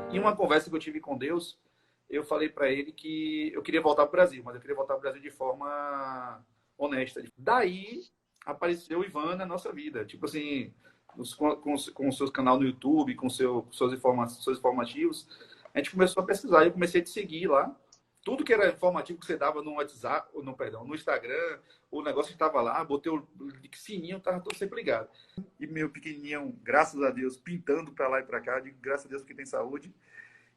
Em uma conversa que eu tive com Deus, eu falei para ele que eu queria voltar para o Brasil, mas eu queria voltar para o Brasil de forma honesta. Daí apareceu o Ivan na nossa vida. Tipo assim, com o seu canal no YouTube, com seus informativos, a gente começou a pesquisar. Eu comecei a te seguir lá. Tudo que era informativo que você dava no WhatsApp, ou no, perdão, no Instagram, o negócio estava lá, botei o sininho, estava todo sempre ligado. E meu pequenininho, graças a Deus, pintando para lá e para cá, digo, graças a Deus que tem saúde.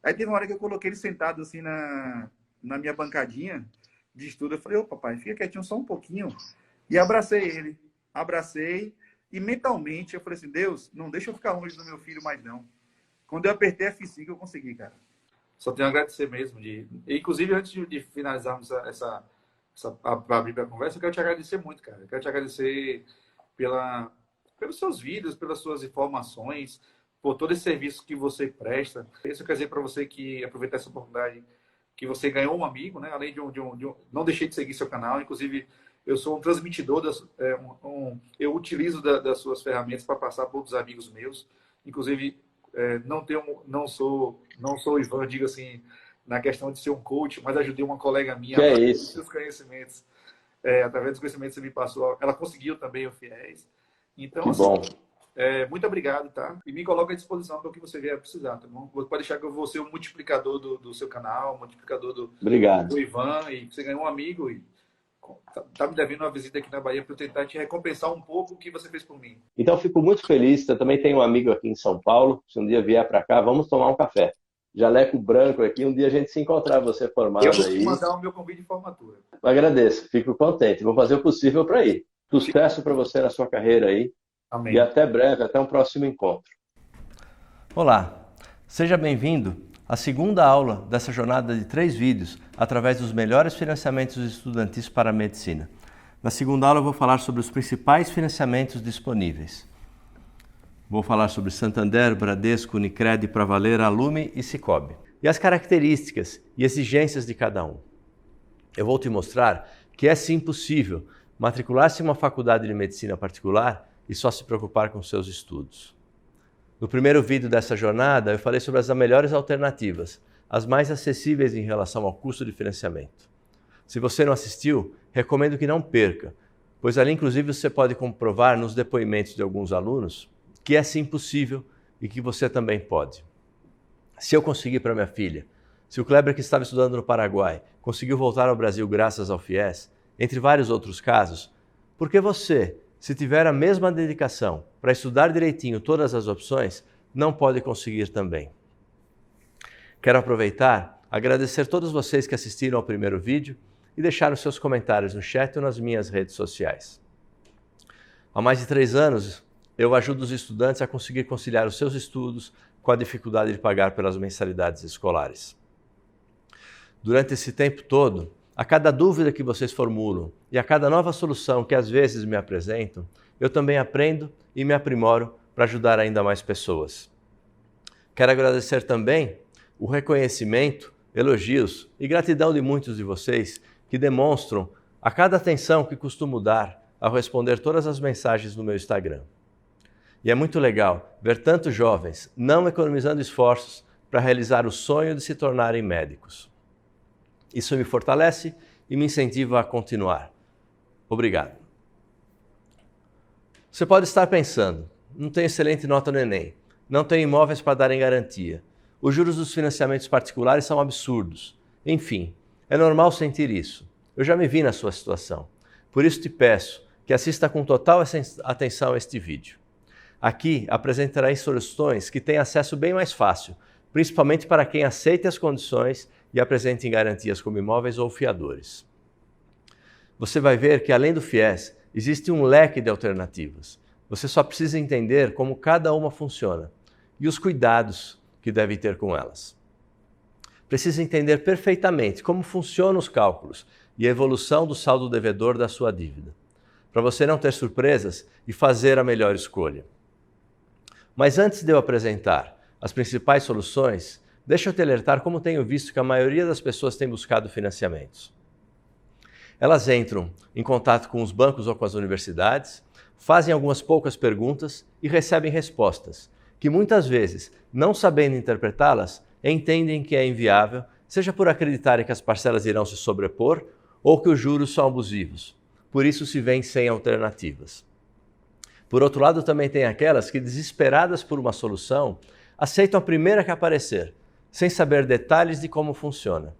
Aí teve uma hora que eu coloquei ele sentado assim na minha bancadinha de estudo. Eu falei, ô papai, fica quietinho só um pouquinho. E abracei ele. Abracei. E mentalmente eu falei assim, Deus, não deixa eu ficar longe do meu filho mais não. Quando eu apertei F5, eu consegui, cara. Só tenho a agradecer mesmo. Inclusive, antes de finalizarmos abrir a conversa, eu quero te agradecer muito, cara. Eu quero te agradecer pelos seus vídeos, pelas suas informações, por todo esse serviço que você presta. Isso quer dizer para você que aproveitar essa oportunidade, que você ganhou um amigo, né? Além não deixei de seguir seu canal. Inclusive, eu sou um transmitidor, eu utilizo das suas ferramentas para passar para outros amigos meus. Inclusive, não sou o Ivan, digo assim, na questão de ser um coach, mas ajudei uma colega minha Que é através dos isso. seus conhecimentos. Através dos conhecimentos que você me passou, ela conseguiu também o FIES. Então, Que assim, bom. muito obrigado, tá? E me coloco à disposição para o que você vier precisar, tá bom? Pode deixar que eu vou ser o multiplicador do seu canal, o multiplicador Obrigado. do Ivan, e você ganhou um amigo e tá me devendo uma visita aqui na Bahia para eu tentar te recompensar um pouco o que você fez por mim. Então, fico muito feliz. Eu também tenho um amigo aqui em São Paulo. Se um dia vier para cá, vamos tomar um café. Jaleco branco aqui. Um dia a gente se encontrar, você Eu formado vou te aí. mandar o meu convite de formatura. Agradeço, fico contente. Vou fazer o possível para ir. Sucesso para você na sua carreira aí. Amém. E até breve, até um próximo encontro. Olá, seja bem-vindo à segunda aula dessa jornada de 3 vídeos através dos melhores financiamentos estudantis para a medicina. Na segunda aula eu vou falar sobre os principais financiamentos disponíveis. Vou falar sobre Santander, Bradesco, Unicred, Pravaler, Alume e Sicoob. E as características e exigências de cada um. Eu vou te mostrar que é sim possível matricular-se em uma faculdade de medicina particular e só se preocupar com seus estudos. No primeiro vídeo dessa jornada, eu falei sobre as melhores alternativas, as mais acessíveis em relação ao custo de financiamento. Se você não assistiu, recomendo que não perca, pois ali inclusive você pode comprovar nos depoimentos de alguns alunos que é sim possível e que você também pode. Se eu conseguir para minha filha, se o Kleber que estava estudando no Paraguai conseguiu voltar ao Brasil graças ao FIES, entre vários outros casos, por que você, se tiver a mesma dedicação para estudar direitinho todas as opções, não pode conseguir também? Quero aproveitar, agradecer todos vocês que assistiram ao primeiro vídeo e deixaram seus comentários no chat ou nas minhas redes sociais. Há mais de 3 anos, eu ajudo os estudantes a conseguir conciliar os seus estudos com a dificuldade de pagar pelas mensalidades escolares. Durante esse tempo todo, a cada dúvida que vocês formulam e a cada nova solução que às vezes me apresentam, eu também aprendo e me aprimoro para ajudar ainda mais pessoas. Quero agradecer também o reconhecimento, elogios e gratidão de muitos de vocês que demonstram a cada atenção que costumo dar ao responder todas as mensagens no meu Instagram. E é muito legal ver tantos jovens não economizando esforços para realizar o sonho de se tornarem médicos. Isso me fortalece e me incentiva a continuar. Obrigado. Você pode estar pensando, não tenho excelente nota no Enem, não tenho imóveis para dar em garantia, os juros dos financiamentos particulares são absurdos. Enfim, é normal sentir isso. Eu já me vi na sua situação. Por isso te peço que assista com total atenção a este vídeo. Aqui apresentarei soluções que têm acesso bem mais fácil, principalmente para quem aceite as condições e apresente garantias como imóveis ou fiadores. Você vai ver que além do FIES, existe um leque de alternativas. Você só precisa entender como cada uma funciona e os cuidados que deve ter com elas. Precisa entender perfeitamente como funcionam os cálculos e a evolução do saldo devedor da sua dívida, para você não ter surpresas e fazer a melhor escolha. Mas antes de eu apresentar as principais soluções, deixa eu te alertar como tenho visto que a maioria das pessoas tem buscado financiamentos. Elas entram em contato com os bancos ou com as universidades, fazem algumas poucas perguntas e recebem respostas, que muitas vezes, não sabendo interpretá-las, entendem que é inviável, seja por acreditarem que as parcelas irão se sobrepor ou que os juros são abusivos. Por isso se vêem sem alternativas. Por outro lado, também tem aquelas que, desesperadas por uma solução, aceitam a primeira que aparecer, sem saber detalhes de como funciona.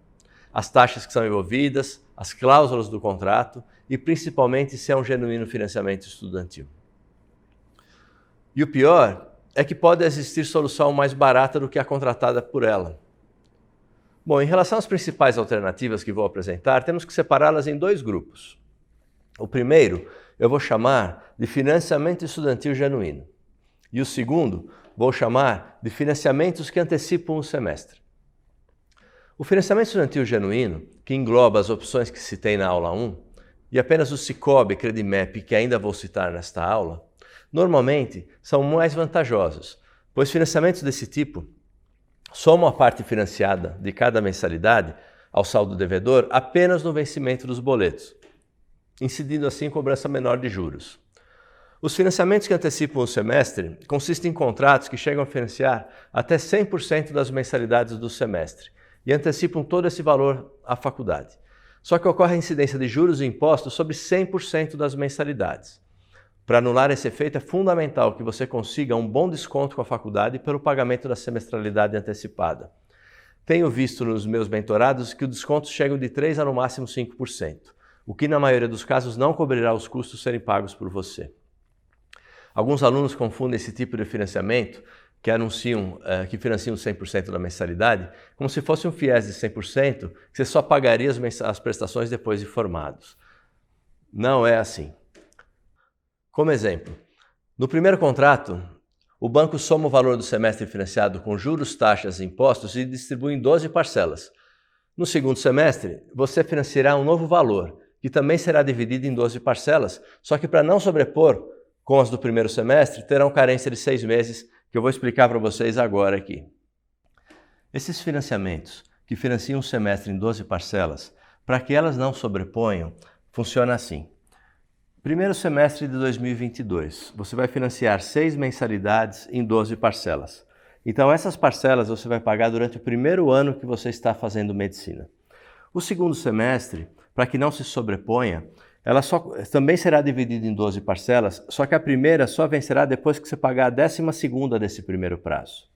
As taxas que são envolvidas, as cláusulas do contrato e principalmente se é um genuíno financiamento estudantil. E o pior é que pode existir solução mais barata do que a contratada por ela. Bom, em relação às principais alternativas que vou apresentar, temos que separá-las em dois grupos. O primeiro eu vou chamar de financiamento estudantil genuíno. E o segundo vou chamar de financiamentos que antecipam o semestre. O financiamento estudantil genuíno, que engloba as opções que citei na aula 1, e apenas o Cicobi e Credimap, que ainda vou citar nesta aula, normalmente são mais vantajosos, pois financiamentos desse tipo somam a parte financiada de cada mensalidade ao saldo devedor apenas no vencimento dos boletos, incidindo assim cobrança menor de juros. Os financiamentos que antecipam o semestre consistem em contratos que chegam a financiar até 100% das mensalidades do semestre e antecipam todo esse valor à faculdade. Só que ocorre a incidência de juros e impostos sobre 100% das mensalidades. Para anular esse efeito, é fundamental que você consiga um bom desconto com a faculdade pelo pagamento da semestralidade antecipada. Tenho visto nos meus mentorados que os descontos chegam de 3% a no máximo 5%, o que na maioria dos casos não cobrirá os custos serem pagos por você. Alguns alunos confundem esse tipo de financiamento, que financiam 100% da mensalidade, como se fosse um FIES de 100%, que você só pagaria as prestações depois de formados. Não é assim. Como exemplo, no primeiro contrato, o banco soma o valor do semestre financiado com juros, taxas e impostos e distribui em 12 parcelas. No segundo semestre, você financiará um novo valor, que também será dividido em 12 parcelas, só que para não sobrepor com as do primeiro semestre, terão carência de 6 meses, que eu vou explicar para vocês agora aqui. Esses financiamentos, que financiam um semestre em 12 parcelas, para que elas não sobreponham, funciona assim. Primeiro semestre de 2022, você vai financiar 6 mensalidades em 12 parcelas. Então essas parcelas você vai pagar durante o primeiro ano que você está fazendo medicina. O segundo semestre, para que não se sobreponha, ela também será dividida em 12 parcelas, só que a primeira só vencerá depois que você pagar a 12ª desse primeiro prazo.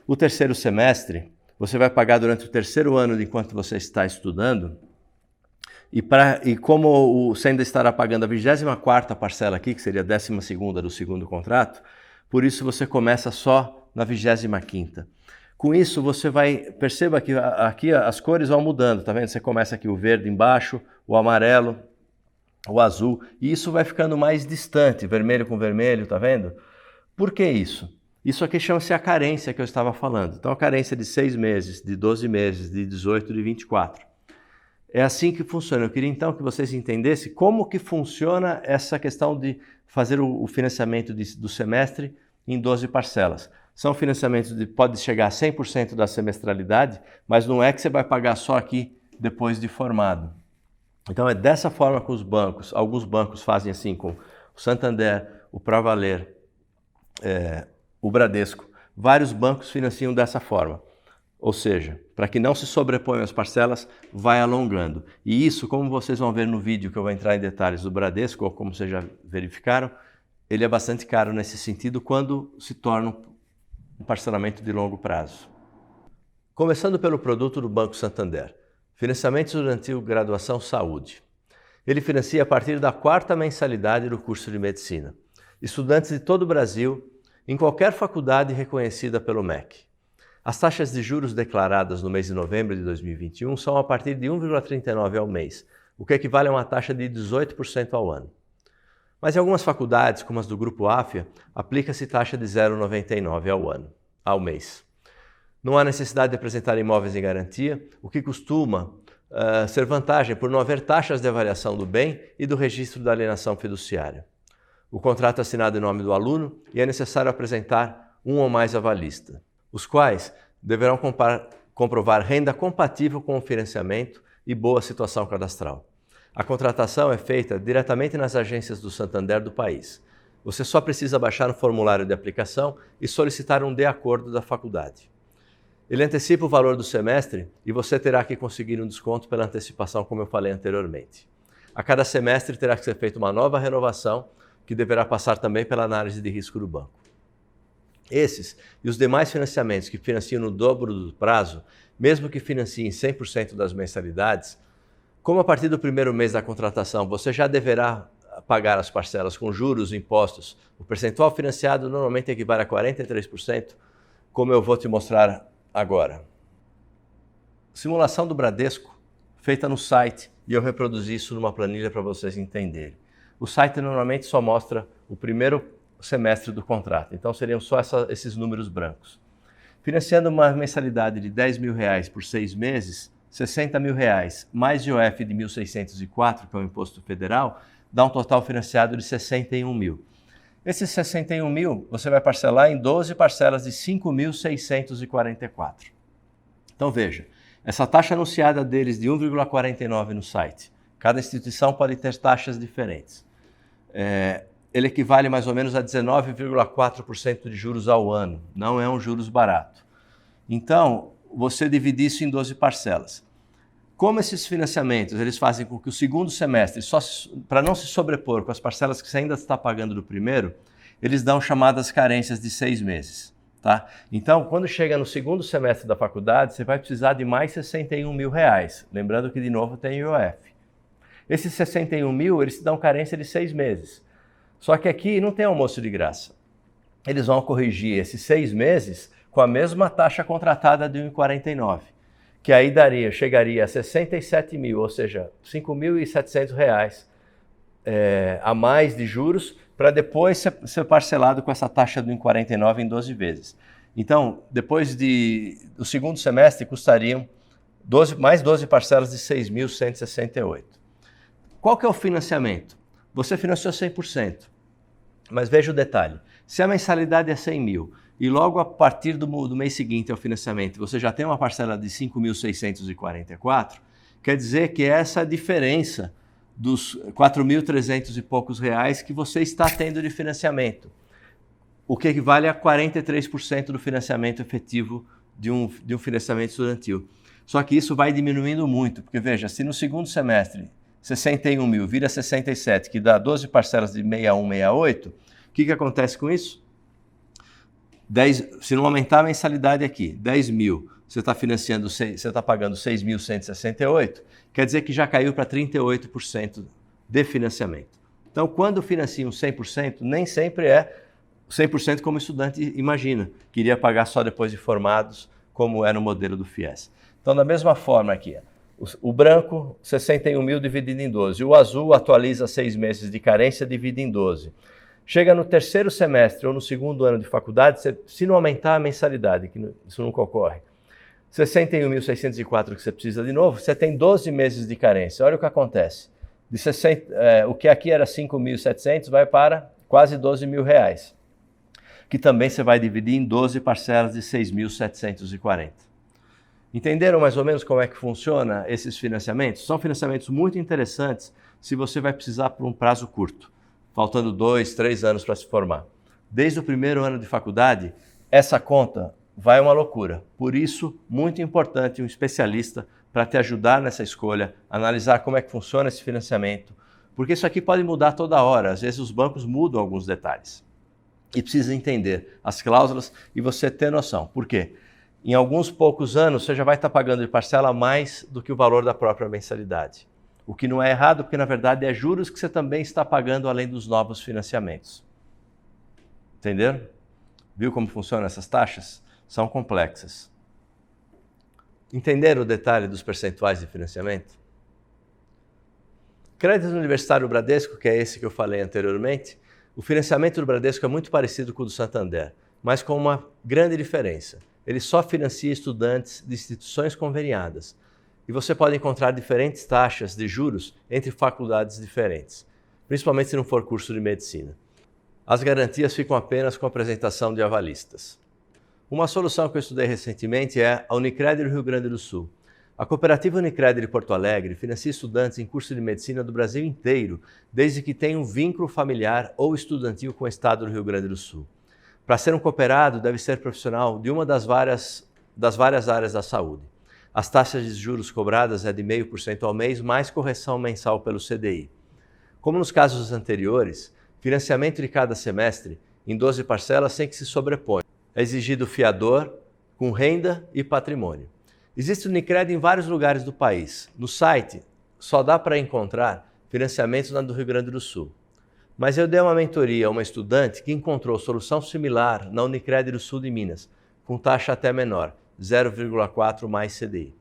O terceiro semestre, você vai pagar durante o terceiro ano de enquanto você está estudando, e como você ainda estará pagando a 24ª parcela aqui, que seria a 12ª do segundo contrato, por isso você começa só na 25ª. Com isso, você perceba que aqui as cores vão mudando, tá vendo? Você começa aqui o verde embaixo, o amarelo, o azul, e isso vai ficando mais distante, vermelho com vermelho, tá vendo? Por que isso? Isso aqui chama-se a carência que eu estava falando. Então, a carência de 6 meses, de 12 meses, de 18, de 24. É assim que funciona. Eu queria então que vocês entendessem como que funciona essa questão de fazer o financiamento do semestre em 12 parcelas. São financiamentos que podem chegar a 100% da semestralidade, mas não é que você vai pagar só aqui depois de formado. Então é dessa forma que os bancos, alguns bancos fazem assim com o Santander, o Pravaler, o Bradesco. Vários bancos financiam dessa forma. Ou seja, para que não se sobreponham as parcelas, vai alongando. E isso, como vocês vão ver no vídeo que eu vou entrar em detalhes do Bradesco, ou como vocês já verificaram, ele é bastante caro nesse sentido quando se torna um parcelamento de longo prazo. Começando pelo produto do Banco Santander. Financiamento estudantil graduação saúde. Ele financia a partir da 4ª mensalidade do curso de medicina. Estudantes de todo o Brasil, em qualquer faculdade reconhecida pelo MEC. As taxas de juros declaradas no mês de novembro de 2021 são a partir de 1,39 ao mês, o que equivale a uma taxa de 18% ao ano. Mas em algumas faculdades, como as do Grupo Áfia, aplica-se taxa de 0,99 ao mês. Não há necessidade de apresentar imóveis em garantia, o que costuma ser vantagem por não haver taxas de avaliação do bem e do registro da alienação fiduciária. O contrato é assinado em nome do aluno e é necessário apresentar um ou mais avalistas, os quais deverão comprovar renda compatível com o financiamento e boa situação cadastral. A contratação é feita diretamente nas agências do Santander do país. Você só precisa baixar o formulário de aplicação e solicitar um de acordo da faculdade. Ele antecipa o valor do semestre e você terá que conseguir um desconto pela antecipação, como eu falei anteriormente. A cada semestre terá que ser feita uma nova renovação, que deverá passar também pela análise de risco do banco. Esses e os demais financiamentos que financiam no dobro do prazo, mesmo que financiem 100% das mensalidades, como a partir do primeiro mês da contratação você já deverá pagar as parcelas com juros e impostos, o percentual financiado normalmente equivale a 43%, como eu vou te mostrar agora. Simulação do Bradesco, feita no site, e eu reproduzi isso numa planilha para vocês entenderem. O site normalmente só mostra o primeiro semestre do contrato, então seriam só esses números brancos. Financiando uma mensalidade de R$10 mil por 6 meses, R$60 mil, mais IOF de 1.604, que é o imposto federal, dá um total financiado de 61 mil. Esses 61 mil você vai parcelar em 12 parcelas de 5.644. Então veja, essa taxa anunciada deles de 1,49 no site, cada instituição pode ter taxas diferentes. Ele equivale mais ou menos a 19,4% de juros ao ano, não é um juros barato. Então, você divide isso em 12 parcelas. Como esses financiamentos eles fazem com que o segundo semestre, para não se sobrepor com as parcelas que você ainda está pagando do primeiro, eles dão chamadas carências de 6 meses. Tá? Então, quando chega no segundo semestre da faculdade, você vai precisar de mais 61 mil reais. Lembrando que, de novo, tem IOF. Esses 61 mil, eles te dão carência de 6 meses. Só que aqui não tem almoço de graça. Eles vão corrigir esses 6 meses com a mesma taxa contratada de 1,49, que aí chegaria a 67 mil, ou seja, R$ 5.700 a mais de juros, para depois ser parcelado com essa taxa do 1,49 em 12 vezes. Então, depois do segundo semestre, custariam mais 12 parcelas de 6.168. Qual que é o financiamento? Você financiou 100%, mas veja o detalhe. Se a mensalidade é 100 mil e logo a partir do mês seguinte ao financiamento você já tem uma parcela de 5.644, quer dizer que essa é a diferença dos 4.300 e poucos reais que você está tendo de financiamento, o que equivale a 43% do financiamento efetivo de um financiamento estudantil. Só que isso vai diminuindo muito, porque veja, se no segundo semestre 61 mil vira 67, que dá 12 parcelas de 61,68, o que acontece com isso? Se não aumentar a mensalidade aqui, 10 mil, você está pagando 6.168, quer dizer que já caiu para 38% de financiamento. Então, quando financiam 100%, nem sempre é 100% como o estudante imagina, que iria pagar só depois de formados, como é no modelo do FIES. Então, da mesma forma aqui, o branco, 61 mil dividido em 12. O azul atualiza 6 meses de carência, divide em 12. Chega no terceiro semestre ou no segundo ano de faculdade, se não aumentar a mensalidade, que isso nunca ocorre, 61.604 que você precisa de novo, você tem 12 meses de carência. Olha o que acontece. O que aqui era 5.700 vai para quase 12 mil reais, que também você vai dividir em 12 parcelas de 6.740. Entenderam mais ou menos como é que funciona esses financiamentos? São financiamentos muito interessantes se você vai precisar por um prazo curto, faltando 2, 3 anos para se formar. Desde o primeiro ano de faculdade, essa conta vai uma loucura. Por isso, muito importante um especialista para te ajudar nessa escolha, analisar como é que funciona esse financiamento, porque isso aqui pode mudar toda hora. Às vezes os bancos mudam alguns detalhes. E precisa entender as cláusulas e você ter noção. Por quê? Em alguns poucos anos, você já vai estar pagando de parcela mais do que o valor da própria mensalidade. O que não é errado, porque na verdade é juros que você também está pagando além dos novos financiamentos. Entenderam? Viu como funcionam essas taxas? São complexas. Entenderam o detalhe dos percentuais de financiamento? Crédito Universitário Bradesco, que é esse que eu falei anteriormente, o financiamento do Bradesco é muito parecido com o do Santander, mas com uma grande diferença. Ele só financia estudantes de instituições conveniadas. E você pode encontrar diferentes taxas de juros entre faculdades diferentes, principalmente se não for curso de medicina. As garantias ficam apenas com a apresentação de avalistas. Uma solução que eu estudei recentemente é a Unicred do Rio Grande do Sul. A cooperativa Unicred de Porto Alegre financia estudantes em curso de medicina do Brasil inteiro, desde que tenham um vínculo familiar ou estudantil com o estado do Rio Grande do Sul. Para ser um cooperado, deve ser profissional de uma das várias das várias áreas da saúde. As taxas de juros cobradas é de 0,5% ao mês, mais correção mensal pelo CDI. Como nos casos anteriores, financiamento de cada semestre em 12 parcelas sem que se sobreponha. É exigido fiador com renda e patrimônio. Existe o Unicred em vários lugares do país. No site, só dá para encontrar financiamentos na do Rio Grande do Sul. Mas eu dei uma mentoria a uma estudante que encontrou solução similar na Unicred do Sul de Minas, com taxa até menor, 0,4 mais CDI.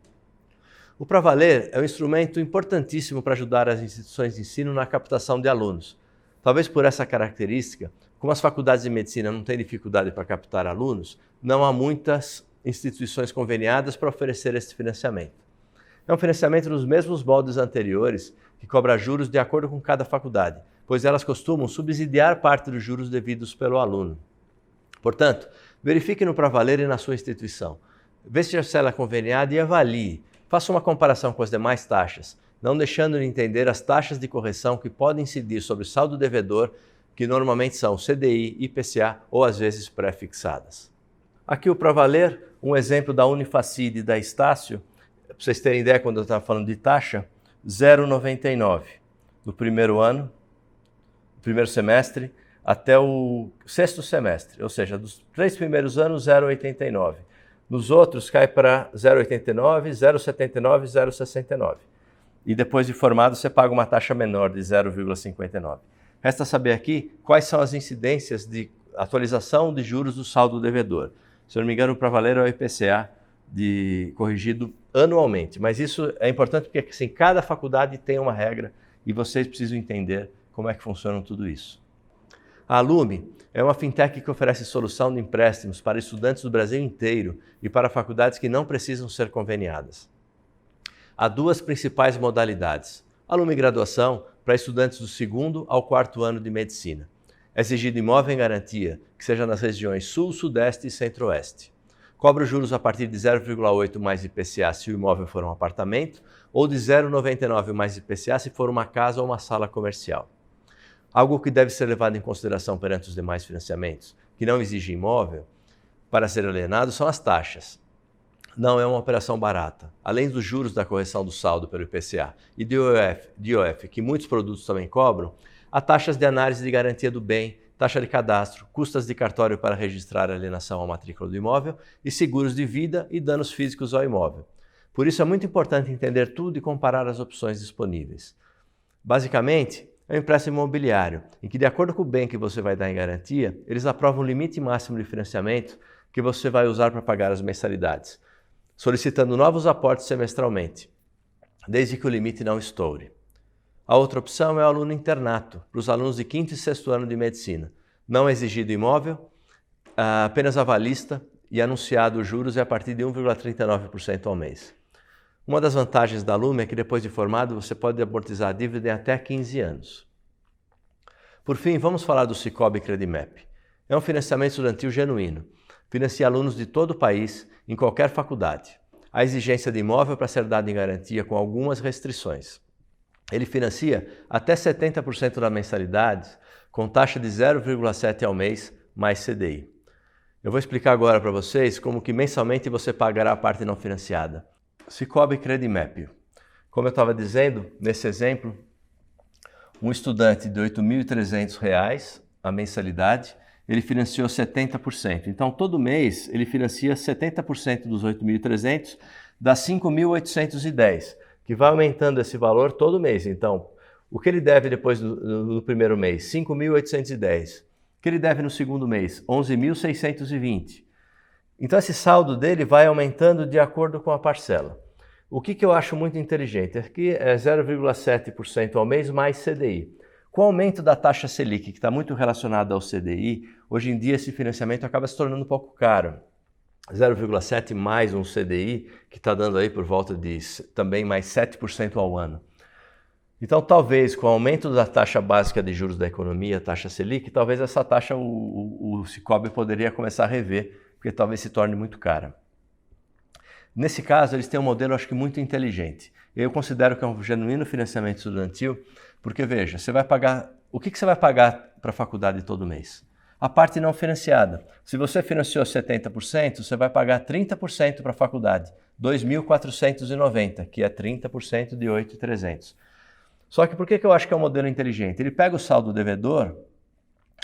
O Pravaler é um instrumento importantíssimo para ajudar as instituições de ensino na captação de alunos. Talvez por essa característica, como as faculdades de medicina não têm dificuldade para captar alunos, não há muitas instituições conveniadas para oferecer esse financiamento. É um financiamento nos mesmos moldes anteriores, que cobra juros de acordo com cada faculdade, pois elas costumam subsidiar parte dos juros devidos pelo aluno. Portanto, verifique no Pravaler e na sua instituição. Veja se ela é conveniada e avalie. Faça uma comparação com as demais taxas, não deixando de entender as taxas de correção que podem incidir sobre o saldo devedor, que normalmente são CDI, IPCA ou às vezes pré-fixadas. Aqui o Pravaler, um exemplo da Unifacide e da Estácio, para vocês terem ideia quando eu estava falando de taxa, 0,99 no primeiro ano, primeiro semestre, até o sexto semestre, ou seja, dos 3 primeiros anos, 0,89. Nos outros cai para 0,89, 0,79, 0,69. E depois de formado você paga uma taxa menor de 0,59. Resta saber aqui quais são as incidências de atualização de juros do saldo devedor. Se eu não me engano, o Pravaler é o IPCA corrigido anualmente. Mas isso é importante porque assim, cada faculdade tem uma regra e vocês precisam entender como é que funciona tudo isso. A Alume é uma fintech que oferece solução de empréstimos para estudantes do Brasil inteiro e para faculdades que não precisam ser conveniadas. Há duas principais modalidades. Alume Graduação para estudantes do 2º ao 4º ano de medicina. É exigido imóvel em garantia, que seja nas regiões Sul, Sudeste e Centro-Oeste. Cobra os juros a partir de 0,8 mais IPCA se o imóvel for um apartamento, ou de 0,99 mais IPCA se for uma casa ou uma sala comercial. Algo que deve ser levado em consideração perante os demais financiamentos, que não exigem imóvel, para ser alienado, são as taxas. Não é uma operação barata. Além dos juros da correção do saldo pelo IPCA e de IOF, que muitos produtos também cobram, há taxas de análise de garantia do bem, taxa de cadastro, custas de cartório para registrar a alienação à matrícula do imóvel e seguros de vida e danos físicos ao imóvel. Por isso é muito importante entender tudo e comparar as opções disponíveis. Basicamente, é um empréstimo imobiliário, em que, de acordo com o bem que você vai dar em garantia, eles aprovam o limite máximo de financiamento que você vai usar para pagar as mensalidades, solicitando novos aportes semestralmente, desde que o limite não estoure. A outra opção é o aluno internato, para os alunos de 5º e 6º ano de medicina. Não é exigido imóvel, apenas avalista e anunciado os juros é a partir de 1,39% ao mês. Uma das vantagens da Alume é que depois de formado você pode amortizar a dívida em até 15 anos. Por fim, vamos falar do Cicobi Credimap. É um financiamento estudantil genuíno. Financia alunos de todo o país, em qualquer faculdade. Há exigência de imóvel para ser dado em garantia com algumas restrições. Ele financia até 70% da mensalidade com taxa de 0,7 ao mês mais CDI. Eu vou explicar agora para vocês como que mensalmente você pagará a parte não financiada. Cicobi Credimap. Como eu estava dizendo, nesse exemplo, um estudante de R$ 8.300 a mensalidade, ele financiou 70%. Então, todo mês, ele financia 70% dos 8.300, dá 5.810, que vai aumentando esse valor todo mês. Então, o que ele deve depois do primeiro mês? 5.810. O que ele deve no segundo mês? 11.620. Então, esse saldo dele vai aumentando de acordo com a parcela. O que eu acho muito inteligente é que é 0,7% ao mês mais CDI. Com o aumento da taxa Selic, que está muito relacionada ao CDI, hoje em dia esse financiamento acaba se tornando um pouco caro. 0,7 mais um CDI, que está dando aí por volta de também mais 7% ao ano. Então, talvez com o aumento da taxa básica de juros da economia, taxa Selic, talvez essa taxa o Cicobi poderia começar a rever, porque talvez se torne muito cara. Nesse caso, eles têm um modelo, acho que muito inteligente. Eu considero que é um genuíno financiamento estudantil, porque veja, você vai pagar, o que você vai pagar para a faculdade todo mês? a parte não financiada. Se você financiou 70%, você vai pagar 30% para a faculdade, 2.490, que é 30% de 8.300. Só que por que eu acho que é um modelo inteligente? Ele pega o saldo devedor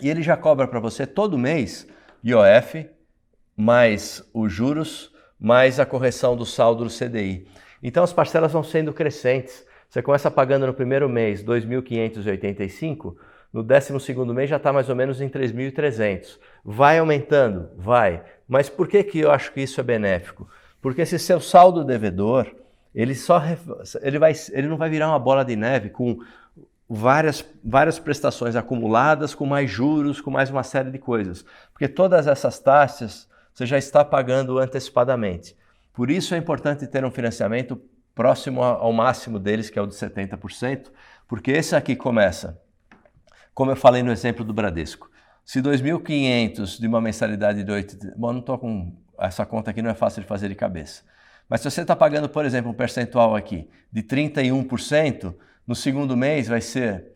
e ele já cobra para você todo mês IOF, mais os juros, mais a correção do saldo do CDI. Então as parcelas vão sendo crescentes. Você começa pagando no primeiro mês 2.585, no 12º mês já está mais ou menos em 3.300. Vai aumentando? Vai. Mas por que eu acho que isso é benéfico? Porque esse seu saldo devedor, ele não vai virar uma bola de neve com várias prestações acumuladas, com mais juros, com mais uma série de coisas. Porque todas essas taxas você já está pagando antecipadamente. Por isso é importante ter um financiamento próximo ao máximo deles, que é o de 70%, porque esse aqui começa, como eu falei no exemplo do Bradesco, se 2.500 de uma mensalidade de 8... Bom, não estou com... Essa conta aqui não é fácil de fazer de cabeça. Mas se você está pagando, por exemplo, um percentual aqui de 31%, no segundo mês vai ser...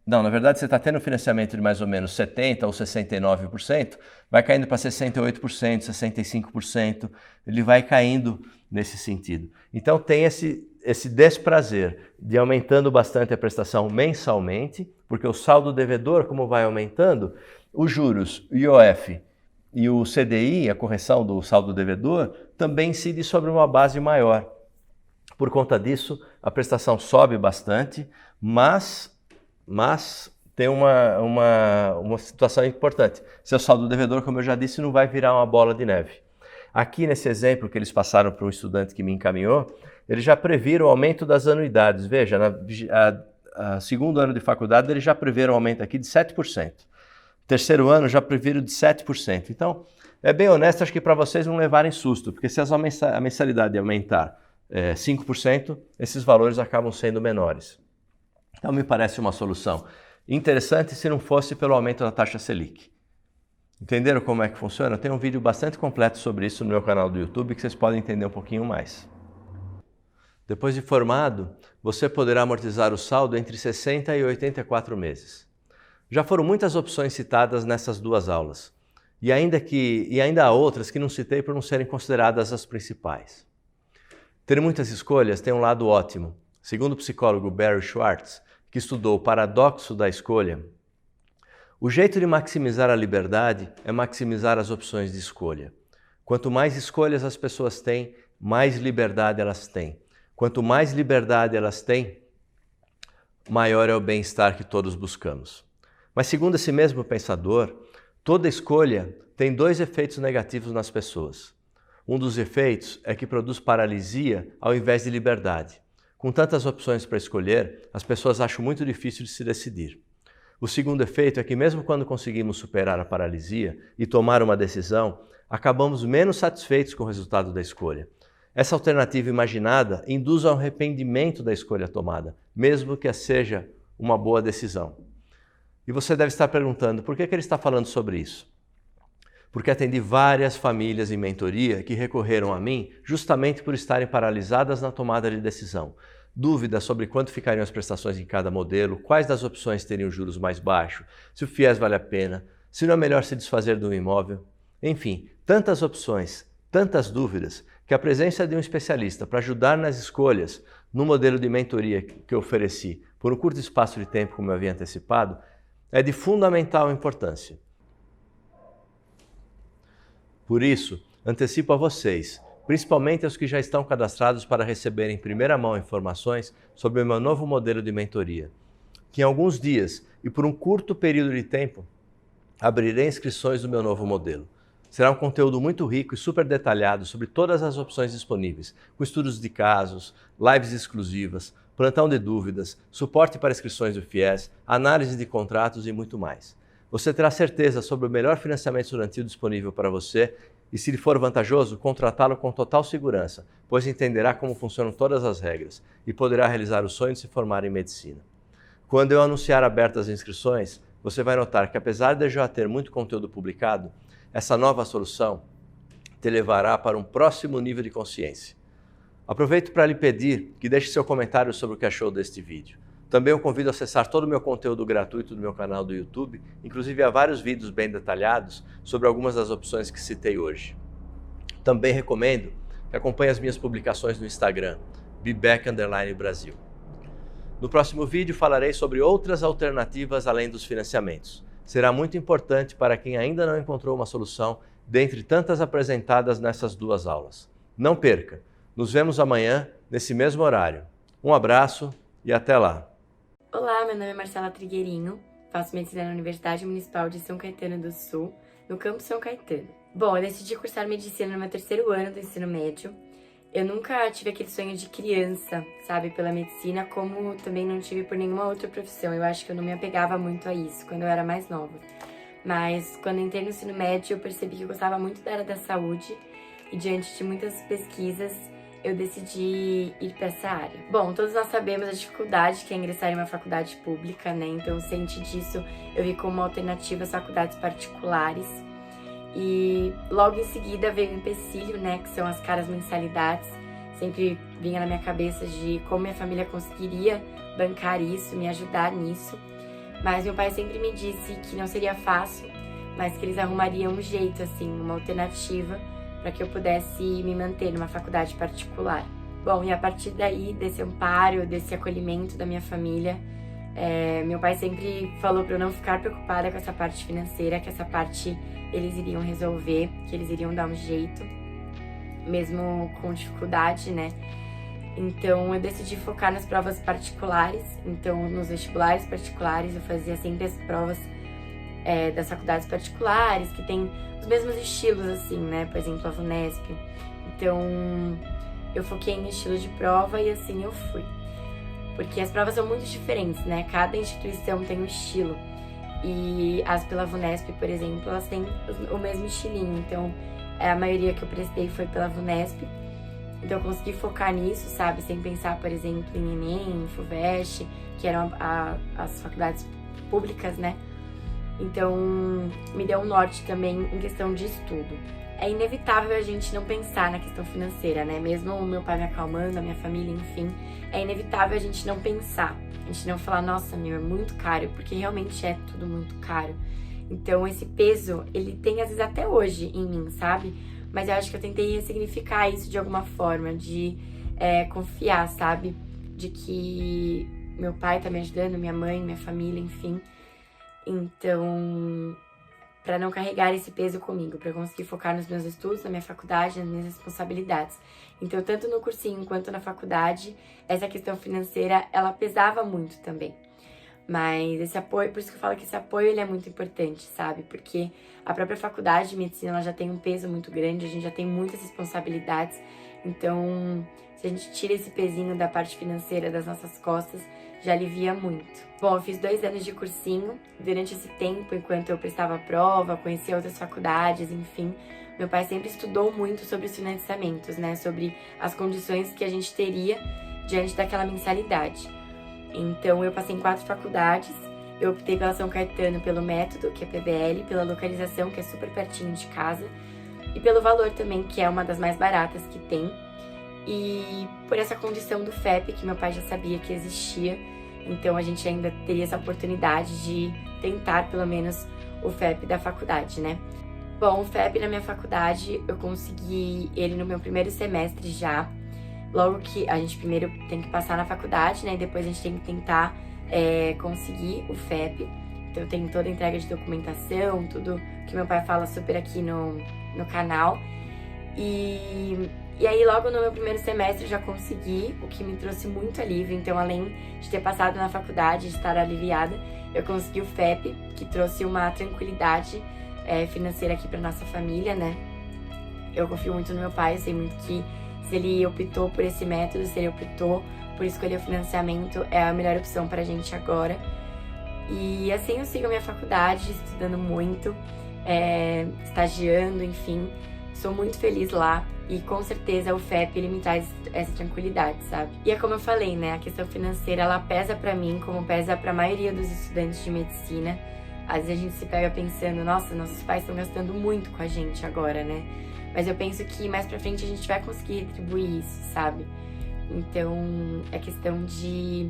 Não, na verdade você está tendo um financiamento de mais ou menos 70% ou 69%, vai caindo para 68%, 65%, ele vai caindo nesse sentido. Então tem esse desprazer de aumentando bastante a prestação mensalmente, porque o saldo devedor, como vai aumentando, os juros, o IOF e o CDI, a correção do saldo devedor, também incide sobre uma base maior. Por conta disso, a prestação sobe bastante, mas tem uma situação importante. Seu saldo devedor, como eu já disse, não vai virar uma bola de neve. Aqui nesse exemplo que eles passaram para um estudante que me encaminhou, eles já previram o aumento das anuidades. Veja, no segundo ano de faculdade, eles já previram um aumento aqui de 7%. Terceiro ano já previram de 7%. Então, é bem honesto, acho que para vocês não levarem susto, porque se a mensalidade aumentar 5%, esses valores acabam sendo menores. Então, me parece uma solução interessante se não fosse pelo aumento da taxa Selic. Entenderam como é que funciona? Eu tenho um vídeo bastante completo sobre isso no meu canal do YouTube que vocês podem entender um pouquinho mais. Depois de formado, você poderá amortizar o saldo entre 60 e 84 meses. Já foram muitas opções citadas nessas duas aulas, e ainda há outras que não citei por não serem consideradas as principais. Ter muitas escolhas tem um lado ótimo. Segundo o psicólogo Barry Schwartz, que estudou o paradoxo da escolha, o jeito de maximizar a liberdade é maximizar as opções de escolha. Quanto mais escolhas as pessoas têm, mais liberdade elas têm. Quanto mais liberdade elas têm, maior é o bem-estar que todos buscamos. Mas segundo esse mesmo pensador, toda escolha tem dois efeitos negativos nas pessoas. Um dos efeitos é que produz paralisia ao invés de liberdade. Com tantas opções para escolher, as pessoas acham muito difícil de se decidir. O segundo efeito é que mesmo quando conseguimos superar a paralisia e tomar uma decisão, acabamos menos satisfeitos com o resultado da escolha. Essa alternativa imaginada induz ao arrependimento da escolha tomada, mesmo que seja uma boa decisão. E você deve estar perguntando, por que ele está falando sobre isso? Porque atendi várias famílias em mentoria que recorreram a mim justamente por estarem paralisadas na tomada de decisão. Dúvidas sobre quanto ficariam as prestações em cada modelo, quais das opções teriam juros mais baixos, se o FIES vale a pena, se não é melhor se desfazer de um imóvel. Enfim, tantas opções, tantas dúvidas, que a presença de um especialista para ajudar nas escolhas no modelo de mentoria que eu ofereci por um curto espaço de tempo, como eu havia antecipado, é de fundamental importância. Por isso, antecipo a vocês, principalmente aos que já estão cadastrados para receberem em primeira mão informações sobre o meu novo modelo de mentoria, que em alguns dias e por um curto período de tempo, abrirei inscrições do meu novo modelo. Será um conteúdo muito rico e super detalhado sobre todas as opções disponíveis, com estudos de casos, lives exclusivas, plantão de dúvidas, suporte para inscrições do FIES, análise de contratos e muito mais. Você terá certeza sobre o melhor financiamento estudantil disponível para você e, se lhe for vantajoso, contratá-lo com total segurança, pois entenderá como funcionam todas as regras e poderá realizar o sonho de se formar em medicina. Quando eu anunciar abertas as inscrições, você vai notar que, apesar de eu já ter muito conteúdo publicado, essa nova solução te levará para um próximo nível de consciência. Aproveito para lhe pedir que deixe seu comentário sobre o que achou deste vídeo. Também eu convido a acessar todo o meu conteúdo gratuito do meu canal do YouTube, inclusive há vários vídeos bem detalhados sobre algumas das opções que citei hoje. Também recomendo que acompanhe as minhas publicações no Instagram, beback_Brasil. No próximo vídeo falarei sobre outras alternativas além dos financiamentos. Será muito importante para quem ainda não encontrou uma solução dentre tantas apresentadas nessas 2 aulas. Não perca! Nos vemos amanhã, nesse mesmo horário. Um abraço e até lá! Olá, meu nome é Marcela Trigueirinho, faço medicina na Universidade Municipal de São Caetano do Sul, no campus São Caetano. Bom, eu decidi cursar medicina no meu 3º ano do ensino médio. Eu nunca tive aquele sonho de criança, sabe, pela medicina, como também não tive por nenhuma outra profissão. Eu acho que eu não me apegava muito a isso quando eu era mais nova. Mas quando entrei no ensino médio, eu percebi que eu gostava muito da área da saúde e diante de muitas pesquisas, eu decidi ir para essa área. Bom, todos nós sabemos a dificuldade que é ingressar em uma faculdade pública, né? Então, ciente disso, eu vi como alternativa as faculdades particulares. E logo em seguida veio o empecilho, né? Que são as caras mensalidades. Sempre vinha na minha cabeça de como minha família conseguiria bancar isso, me ajudar nisso. Mas meu pai sempre me disse que não seria fácil, mas que eles arrumariam um jeito, assim, uma alternativa para que eu pudesse me manter numa faculdade particular. Bom, e a partir daí, desse amparo, desse acolhimento da minha família, meu pai sempre falou para eu não ficar preocupada com essa parte financeira, que essa parte eles iriam resolver, que eles iriam dar um jeito, mesmo com dificuldade, né? Então, eu decidi focar nas provas particulares. Então, nos vestibulares particulares, eu fazia sempre as provas das faculdades particulares, que tem os mesmos estilos, assim, né? Por exemplo, a VUNESP. Então, eu foquei no estilo de prova e assim eu fui. Porque as provas são muito diferentes, né? Cada instituição tem um estilo. E as pela VUNESP, por exemplo, elas têm o mesmo estilinho. Então, a maioria que eu prestei foi pela VUNESP. Então, eu consegui focar nisso, sabe? Sem pensar, por exemplo, em ENEM, em FUVEST, que eram as faculdades públicas, né? Então, me deu um norte também em questão de estudo. É inevitável a gente não pensar na questão financeira, né? Mesmo o meu pai me acalmando, a minha família, enfim, é inevitável a gente não pensar. A gente não falar, nossa, meu, é muito caro, porque realmente é tudo muito caro. Então, esse peso, ele tem, às vezes, até hoje em mim, sabe? Mas eu acho que eu tentei ressignificar isso de alguma forma, de confiar, sabe? De que meu pai tá me ajudando, minha mãe, minha família, enfim. Então, para não carregar esse peso comigo, para conseguir focar nos meus estudos, na minha faculdade, nas minhas responsabilidades. Então, tanto no cursinho quanto na faculdade, essa questão financeira, ela pesava muito também. Mas esse apoio, por isso que eu falo que esse apoio ele é muito importante, sabe? Porque a própria faculdade de medicina ela já tem um peso muito grande, a gente já tem muitas responsabilidades. Então, se a gente tira esse pezinho da parte financeira das nossas costas, já alivia muito. Bom, eu fiz 2 anos de cursinho. Durante esse tempo, enquanto eu prestava a prova, conhecia outras faculdades, enfim, meu pai sempre estudou muito sobre os financiamentos, né? Sobre as condições que a gente teria diante daquela mensalidade. Então, eu passei em 4 faculdades. Eu optei pela São Caetano pelo método, que é PBL, pela localização, que é super pertinho de casa, e pelo valor também, que é uma das mais baratas que tem. E por essa condição do FEP, que meu pai já sabia que existia, então a gente ainda teria essa oportunidade de tentar, pelo menos, o FEP da faculdade, né? Bom, o FEP na minha faculdade, eu consegui ele no meu primeiro semestre já. Logo que a gente primeiro tem que passar na faculdade, né? E depois a gente tem que tentar conseguir o FEP. Então eu tenho toda a entrega de documentação, tudo que meu pai fala super aqui no canal. E aí logo no meu primeiro semestre eu já consegui, o que me trouxe muito alívio. Então além de ter passado na faculdade, de estar aliviada, eu consegui o FEP, que trouxe uma tranquilidade financeira aqui pra nossa família, né? Eu confio muito no meu pai, eu sei muito que se ele optou por esse método, se ele optou por escolher o financiamento, é a melhor opção pra gente agora. E assim eu sigo a minha faculdade, estudando muito, estagiando, enfim. Sou muito feliz lá e com certeza o FEP ele me traz essa tranquilidade, sabe? E é como eu falei, né? A questão financeira ela pesa pra mim como pesa pra maioria dos estudantes de medicina. Às vezes a gente se pega pensando, nossa, nossos pais estão gastando muito com a gente agora, né? Mas eu penso que mais pra frente a gente vai conseguir retribuir isso, sabe? Então é questão de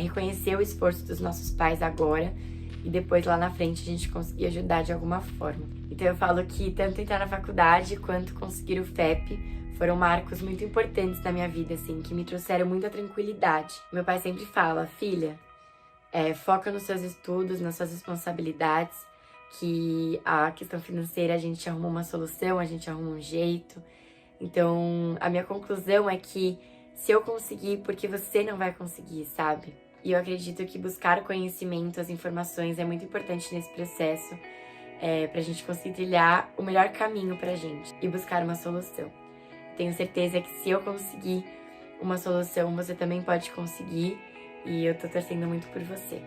reconhecer o esforço dos nossos pais agora e depois lá na frente a gente conseguir ajudar de alguma forma. Então eu falo que tanto entrar na faculdade quanto conseguir o FEP foram marcos muito importantes na minha vida, assim, que me trouxeram muita tranquilidade. Meu pai sempre fala, filha, foca nos seus estudos, nas suas responsabilidades, que a questão financeira a gente arruma uma solução, a gente arruma um jeito. Então, a minha conclusão é que se eu conseguir, porque você não vai conseguir, sabe? E eu acredito que buscar conhecimento, as informações é muito importante nesse processo, pra gente conseguir trilhar o melhor caminho pra gente e buscar uma solução. Tenho certeza que se eu conseguir uma solução, você também pode conseguir, e eu tô torcendo muito por você.